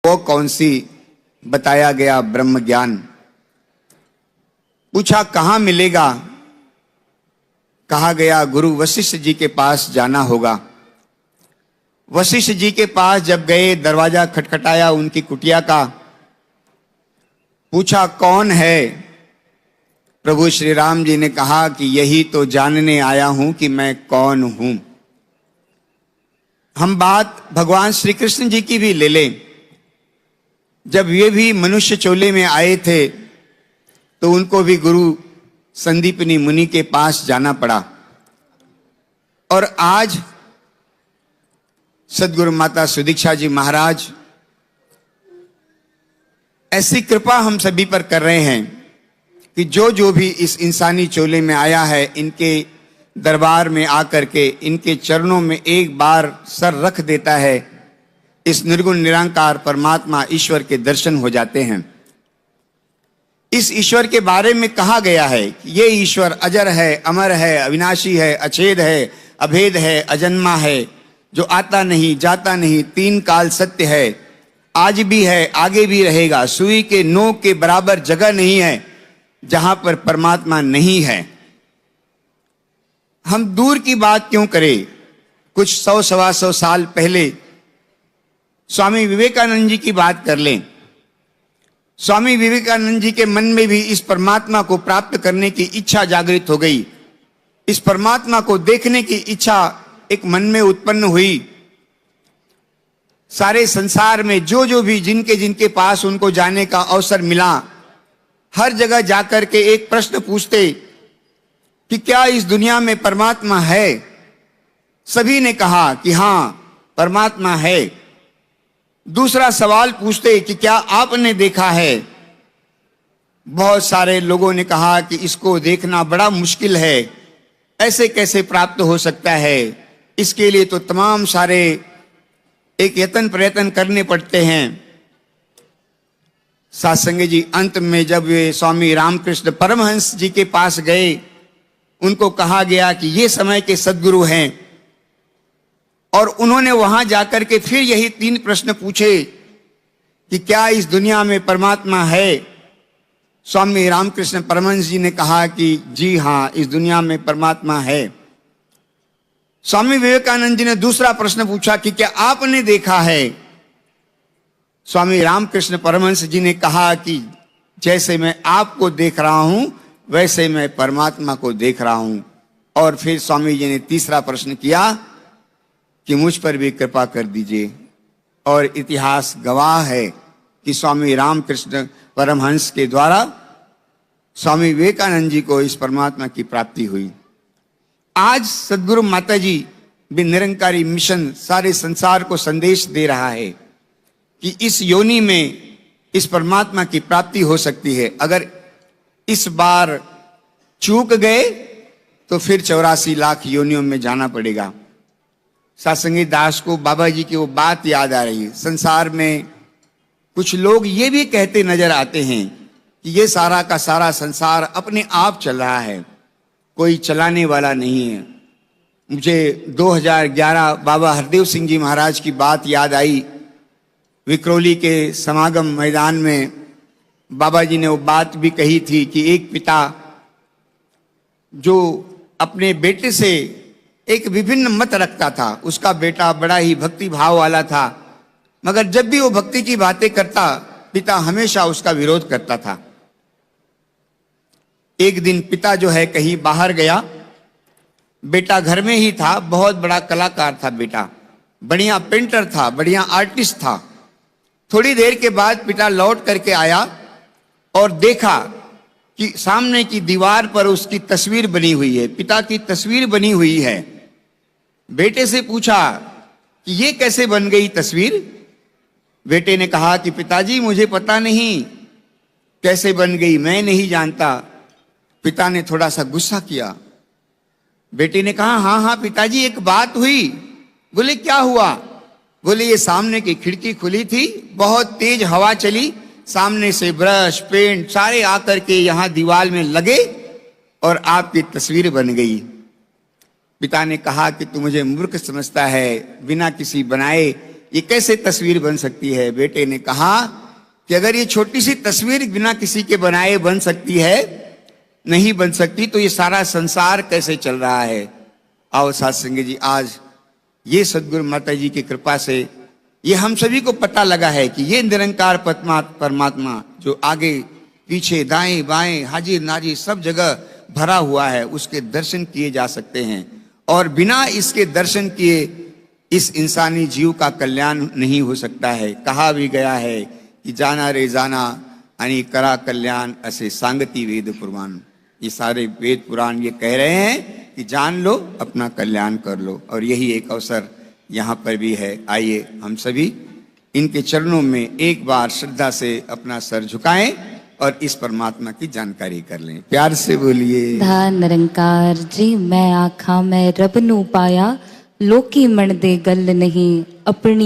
वो कौन सी बताया गया ब्रह्म ज्ञान। पूछा कहाँ मिलेगा, कहा गया गुरु वशिष्ठ जी के पास जाना होगा। वशिष्ठ जी के पास जब गए, दरवाजा खटखटाया उनकी कुटिया का। पूछा कौन है। प्रभु श्री राम जी ने कहा कि यही तो जानने आया हूं कि मैं कौन हूं। हम बात भगवान श्री कृष्ण जी की भी ले लें। जब ये भी मनुष्य चोले में आए थे तो उनको भी गुरु संदीपनी मुनि के पास जाना पड़ा। और आज सद्गुरु माता सुदीक्षा जी महाराज ऐसी कृपा हम सभी पर कर रहे हैं कि जो भी इस इंसानी चोले में आया है, इनके दरबार में आकर के इनके चरणों में एक बार सर रख देता है, इस निर्गुण निरांकार परमात्मा ईश्वर के दर्शन हो जाते हैं। इस ईश्वर के बारे में कहा गया है कि ये ईश्वर अजर है, अमर है, अविनाशी है, अछेद है, अभेद है, अजन्मा है, जो आता नहीं जाता नहीं, तीन काल सत्य है, आज भी है आगे भी रहेगा। सुई के नोक के बराबर जगह नहीं है जहां पर परमात्मा नहीं है। हम दूर की बात क्यों करें, कुछ 100-125 साल पहले स्वामी विवेकानंद जी की बात कर लें। स्वामी विवेकानंद जी के मन में भी इस परमात्मा को प्राप्त करने की इच्छा जागृत हो गई। इस परमात्मा को देखने की इच्छा एक मन में उत्पन्न हुई। सारे संसार में जो भी जिनके पास उनको जाने का अवसर मिला, हर जगह जाकर के एक प्रश्न पूछते कि क्या इस दुनिया में परमात्मा है। सभी ने कहा कि हां परमात्मा है। दूसरा सवाल पूछते कि क्या आपने देखा है। बहुत सारे लोगों ने कहा कि इसको देखना बड़ा मुश्किल है, ऐसे कैसे प्राप्त हो सकता है, इसके लिए तो तमाम सारे एक यत्न प्रयत्न करने पड़ते हैं। सत्संग जी अंत में जब वे स्वामी रामकृष्ण परमहंस जी के पास गए, उनको कहा गया कि ये समय के सद्गुरु हैं, और उन्होंने वहां जाकर के फिर यही 3 प्रश्न पूछे कि क्या इस दुनिया में परमात्मा है। स्वामी रामकृष्ण परमहंस जी ने कहा कि जी हां, इस दुनिया में परमात्मा है। स्वामी विवेकानंद जी ने दूसरा प्रश्न पूछा कि क्या आपने देखा है। स्वामी रामकृष्ण परमहंस जी ने कहा कि जैसे मैं आपको देख रहा हूं वैसे मैं परमात्मा को देख रहा हूं। और फिर स्वामी जी ने तीसरा प्रश्न किया कि मुझ पर भी कृपा कर दीजिए। और इतिहास गवाह है कि स्वामी रामकृष्ण परमहंस के द्वारा स्वामी विवेकानंद जी को इस परमात्मा की प्राप्ति हुई। आज सद्गुरु माता जी भी निरंकारी मिशन सारे संसार को संदेश दे रहा है कि इस योनि में इस परमात्मा की प्राप्ति हो सकती है। अगर इस बार चूक गए तो फिर 84 लाख योनियों में जाना पड़ेगा। सत्संगी दास को बाबा जी की वो बात याद आ रही है। संसार में कुछ लोग ये भी कहते नजर आते हैं कि ये सारा का सारा संसार अपने आप चल रहा है, कोई चलाने वाला नहीं है। मुझे 2011 बाबा हरदेव सिंह जी महाराज की बात याद आई। विक्रोली के समागम मैदान में बाबा जी ने वो बात भी कही थी कि एक पिता जो अपने बेटे से एक विभिन्न मत रखता था, उसका बेटा बड़ा ही भक्ति भाव वाला था, मगर जब भी वो भक्ति की बातें करता पिता हमेशा उसका विरोध करता था। एक दिन पिता जो है कहीं बाहर गया, बेटा घर में ही था। बहुत बड़ा कलाकार था बेटा, बढ़िया पेंटर था, बढ़िया आर्टिस्ट था। थोड़ी देर के बाद पिता लौट करके आया और देखा कि सामने की दीवार पर उसकी तस्वीर बनी हुई है, पिता की तस्वीर बनी हुई है। बेटे से पूछा कि ये कैसे बन गई तस्वीर। बेटे ने कहा कि पिताजी मुझे पता नहीं कैसे बन गई, मैं नहीं जानता। पिता ने थोड़ा सा गुस्सा किया। बेटे ने कहा हाँ हाँ पिताजी एक बात हुई। बोले क्या हुआ। बोले ये सामने की खिड़की खुली थी, बहुत तेज हवा चली, सामने से ब्रश पेंट सारे आकर के यहां दीवार में लगे और आपकी तस्वीर बन गई। पिता ने कहा कि तू मुझे मूर्ख समझता है, बिना किसी बनाए ये कैसे तस्वीर बन सकती है? बेटे ने कहा कि अगर ये छोटी सी तस्वीर बिना किसी के बनाए बन सकती है, नहीं बन सकती, तो ये सारा संसार कैसे चल रहा है? आओ साथ संगत जी, आज ये सदगुरु माता जी की कृपा से ये हम सभी को पता लगा है कि ये निरंकार परमात्मा जो आगे पीछे दाएं बाएं हाजिर नाजिर सब जगह भरा हुआ है, उसके दर्शन किए जा सकते हैं। और बिना इसके दर्शन किए इस इंसानी जीव का कल्याण नहीं हो सकता है। कहा भी गया है कि जाना रे जाना आणि करा कल्याण असे सांगती वेद पुराण। ये सारे वेद पुराण ये कह रहे हैं कि जान लो, अपना कल्याण कर लो, और यही एक अवसर यहाँ पर भी है। आइए हम सभी इनके चरणों में एक बार श्रद्धा से अपना सर झुकाएं और इस परमात्मा की जानकारी कर लें। प्यार से बोलिए। धन निरंकार जी मैं आखा मैं रब नू पाया, लोकी मन दे गल नहीं अपनी